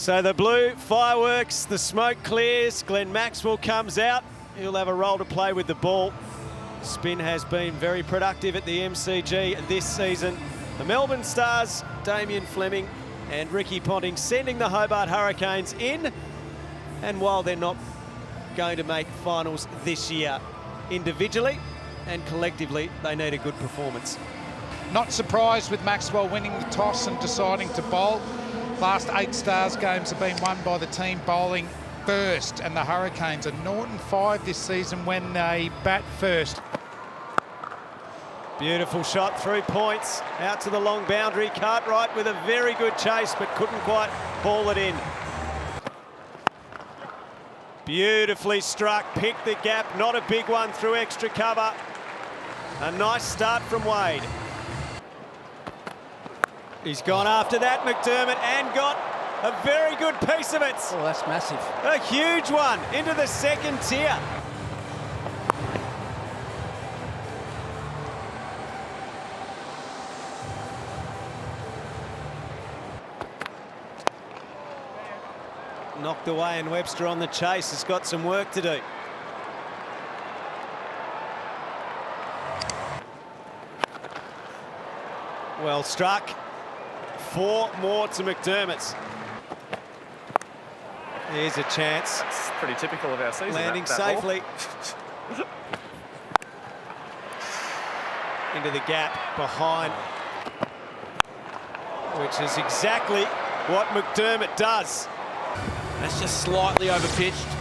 So the blue fireworks, the smoke clears, Glenn Maxwell comes out. He'll have a role to play with the ball. Spin has been very productive at the MCG this season. The Melbourne Stars, Damien Fleming and Ricky Ponting sending the Hobart Hurricanes in. And while they're not going to make finals this year, individually and collectively, they need a good performance. Not surprised with Maxwell winning the toss and deciding to bowl. Last 8 Stars games have been won by the team bowling first, and the Hurricanes are 0-5 this season when they bat first. Beautiful shot through points, out to the long boundary. Cartwright with a very good chase, but couldn't quite haul it in. Beautifully struck, picked the gap, not a big one through extra cover. A nice start from Wade. He's gone after that, McDermott, and got a very good piece of it. Oh, that's massive. A huge one into the second tier. Knocked away, and Webster on the chase has got some work to do. Well struck. 4 more to McDermott's. Here's a chance. It's pretty typical of our season. Landing that safely. Into the gap behind. Which is exactly what McDermott does. That's just slightly overpitched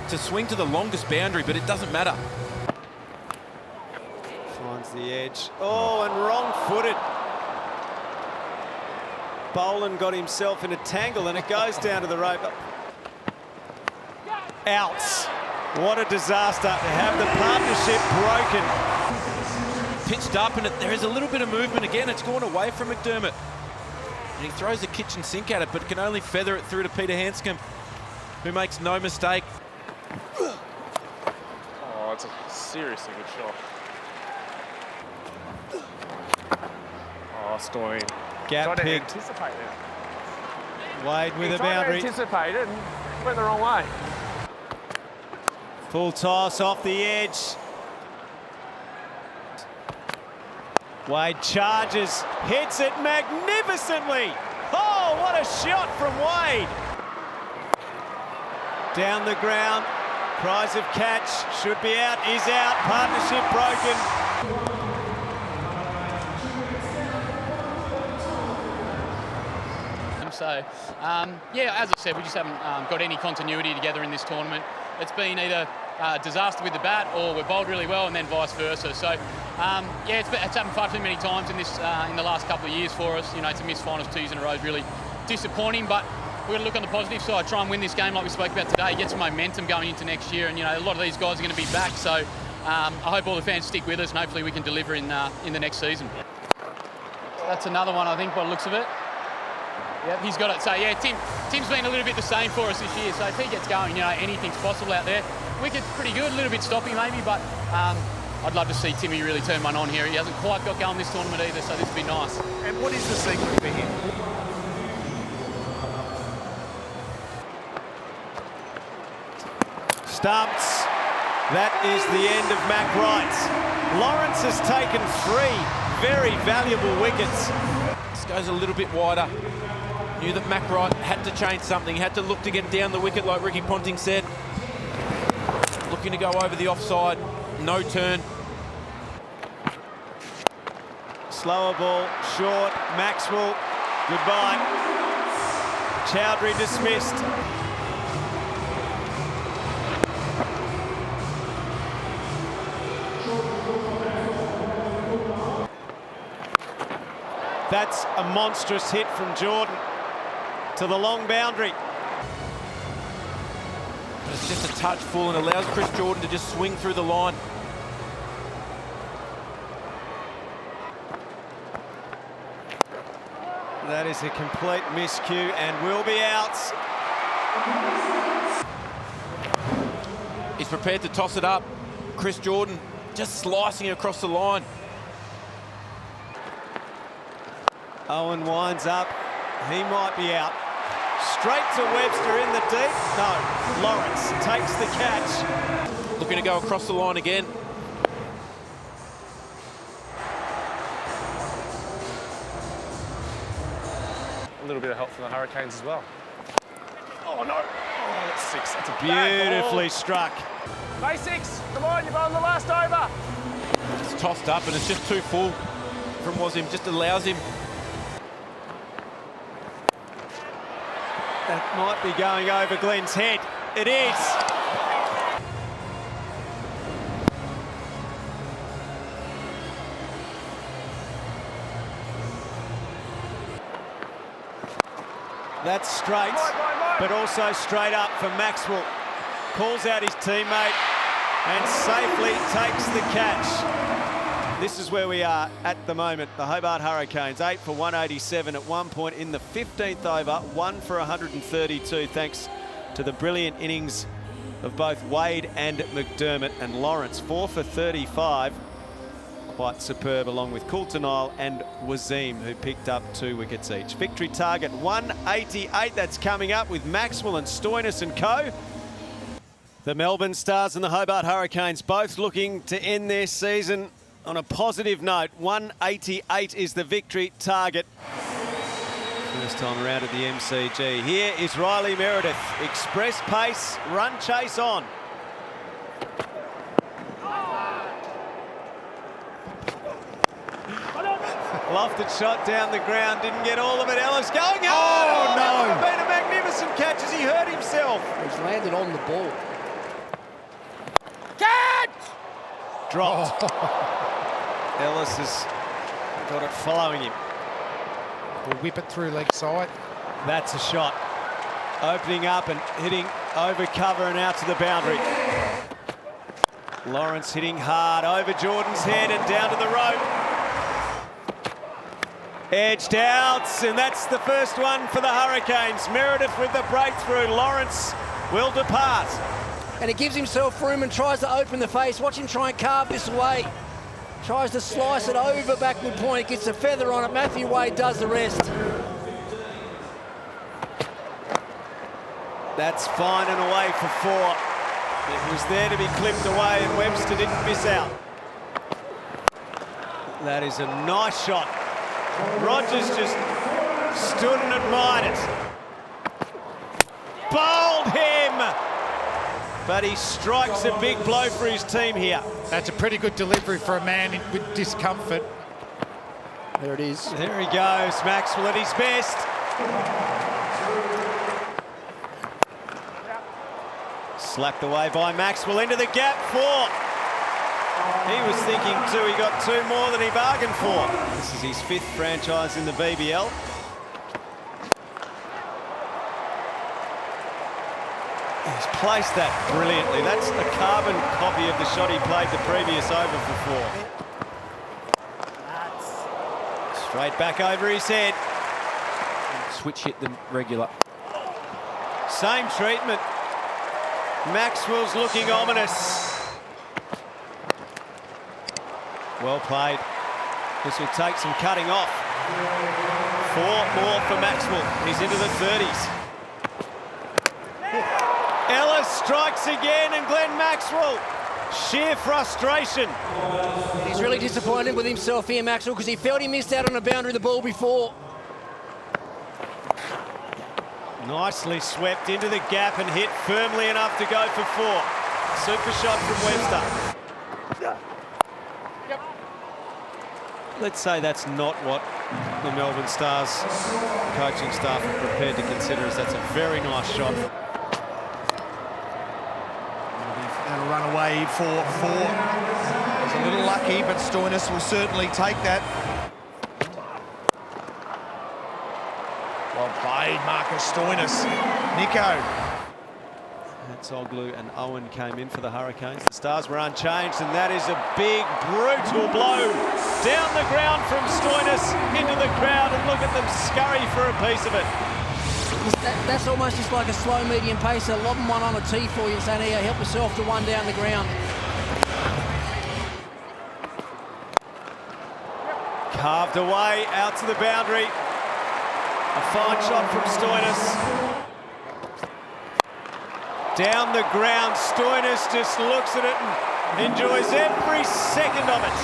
to swing to the longest boundary, but it doesn't matter. Finds the edge. Oh, and wrong-footed. Boland got himself in a tangle, and it goes down to the rope. Outs. What a disaster to have the partnership broken. Pitched up, and there is a little bit of movement again. It's gone away from McDermott. And he throws the kitchen sink at it, but can only feather it through to Peter Hanscom, who makes no mistake. Oh, it's a seriously good shot. Oh, Stormy. Gap picked. Wade with a boundary. Anticipated and went the wrong way. Full toss off the edge. Wade charges, hits it magnificently. Oh, what a shot from Wade. Down the ground, cries of catch, should be out, is out, partnership broken. So, yeah, as I said, we just haven't got any continuity together in this tournament. It's been either disaster with the bat, or we're bowled really well, and then vice versa. So, yeah, it's happened far too many times in this in the last couple of years for us. You know, to miss finals 2 years in a row is really disappointing. But we're going to look on the positive side, try and win this game like we spoke about today, get some momentum going into next year. And you know, a lot of these guys are going to be back. So, I hope all the fans stick with us, and hopefully we can deliver in the next season. That's another one, I think, by the looks of it. Yep, he's got it. So, yeah, Tim's been a little bit the same for us this year. So if he gets going, you know, anything's possible out there. Wicket's pretty good, a little bit stoppy maybe, but I'd love to see Timmy really turn one on here. He hasn't quite got going this tournament either, so this would be nice. And what is the secret for him? Stumps. That is the end of Mac Wright. Lawrence has taken 3 very valuable wickets. This goes a little bit wider. Knew that Mac Wright had to change something, had to look to get down the wicket like Ricky Ponting said. Looking to go over the offside, no turn. Slower ball, short, Maxwell, goodbye. Chowdhury dismissed. That's a monstrous hit from Jordan to the long boundary. It's just a touch full and allows Chris Jordan to just swing through the line. That is a complete miscue and will be out. He's prepared to toss it up. Chris Jordan just slicing it across the line. Owen winds up. He might be out. Straight to Webster in the deep. No, Lawrence takes the catch. Looking to go across the line again. A little bit of help from the Hurricanes as well. Oh no! Oh, that's 6. That's a Beautifully struck. Basics. Come on, you've on the last over. It's tossed up and it's just too full from Wazim. Just allows him. That might be going over Glenn's head. It is. That's straight, but also straight up for Maxwell. Calls out his teammate and safely takes the catch. This is where we are at the moment. The Hobart Hurricanes, 8 for 187 at one point in the 15th over, 1 for 132, thanks to the brilliant innings of both Wade and McDermott, and Lawrence, 4 for 35. Quite superb, along with Coulter-Nile and Wazim, who picked up 2 wickets each. Victory target 188, that's coming up with Maxwell and Stoinis and co. The Melbourne Stars and the Hobart Hurricanes both looking to end their season on a positive note. 188 is the victory target. First time around at the MCG. Here is Riley Meredith. Express pace, run chase on. Lofted shot down the ground, didn't get all of it. Ellis going. Oh no! That would have been a magnificent catch as he hurt himself. He's landed on the ball. Catch! Dropped. Ellis has got it following him. We'll whip it through leg side. That's a shot. Opening up and hitting over cover and out to the boundary. Lawrence hitting hard over Jordan's head and down to the rope. Edged out, and that's the first one for the Hurricanes. Meredith with the breakthrough. Lawrence will depart. And he gives himself room and tries to open the face. Watch him try and carve this away. Tries to slice it over backward point. Gets a feather on it. Matthew Wade does the rest. That's fine and away for 4. It was there to be clipped away and Webster didn't miss out. That is a nice shot. Rogers just stood and admired it. Bowled him! But he strikes a big blow for his team here. That's a pretty good delivery for a man with discomfort. There it is. There he goes, Maxwell at his best. Slapped away by Maxwell into the gap 4. He was thinking 2, he got 2 more than he bargained for. This is his 5th franchise in the BBL. He's placed that brilliantly. That's a carbon copy of the shot he played the previous over for 4. Straight back over his head. Switch hit them regular. Same treatment. Maxwell's looking ominous. Well played. This will take some cutting off. 4 more for Maxwell. He's into the 30s. Ellis strikes again, and Glenn Maxwell. Sheer frustration. He's really disappointed with himself here, Maxwell, because he felt he missed out on a boundary of the ball before. Nicely swept into the gap and hit firmly enough to go for 4. Super shot from Webster. Let's say that's not what the Melbourne Stars coaching staff are prepared to consider, as that's a very nice shot. That'll run away for 4. He's a little lucky, but Stoinis will certainly take that. Well played, Marcus Stoinis. Nico. Hatzoglu and Owen came in for the Hurricanes. The Stars were unchanged, and that is a big, brutal blow down the ground from Stoinis into the crowd, and look at them scurry for a piece of it. That's almost just like a slow medium pacer, lobbing one on a tee for you and saying, here, help yourself to one down the ground. Carved away out to the boundary. A fine shot from Stoinis. Down the ground, Stoinis just looks at it and enjoys every second of it.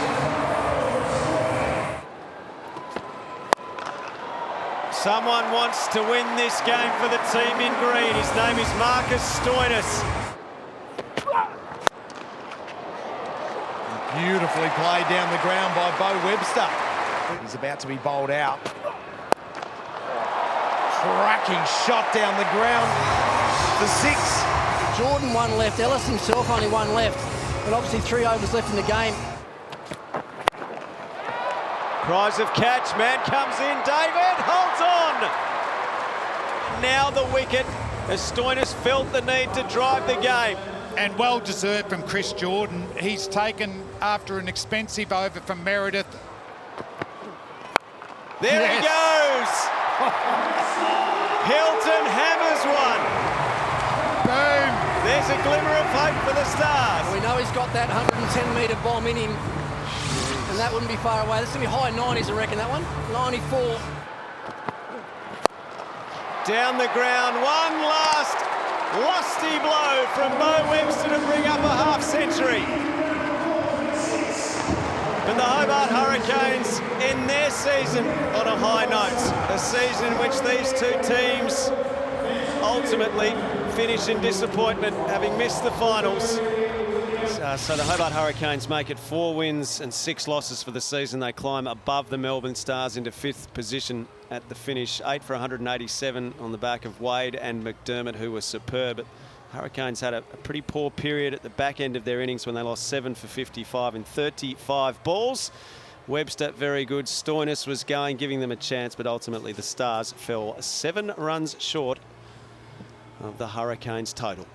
Someone wants to win this game for the team in green. His name is Marcus Stoinis. Beautifully played down the ground by Bo Webster. He's about to be bowled out. Cracking shot down the ground for 6. Jordan 1 left, Ellis himself only 1 left, but obviously 3 overs left in the game. Cries of catch, man comes in, David holds on. Now the wicket as Stoinis felt the need to drive the game. And well deserved from Chris Jordan. He's taken after an expensive over from Meredith. There he goes. Hilton hammers one. Boom. There's a glimmer of hope for the Stars. We know he's got that 110-metre bomb in him, and that wouldn't be far away. This is going to be high 90s, I reckon, that one. 94. Down the ground, one last lusty blow from Bo Webster to bring up a half-century. But the Hobart Hurricanes end their season on a high note. A season in which these two teams ultimately finish in disappointment, having missed the finals. So the Hobart Hurricanes make it 4 wins and 6 losses for the season. They climb above the Melbourne Stars into 5th position at the finish. 8 for 187 on the back of Wade and McDermott, who were superb. But Hurricanes had a pretty poor period at the back end of their innings when they lost 7 for 55 in 35 balls. Webster very good. Stoinis was going, giving them a chance, but ultimately the Stars fell 7 runs short of the Hurricanes total.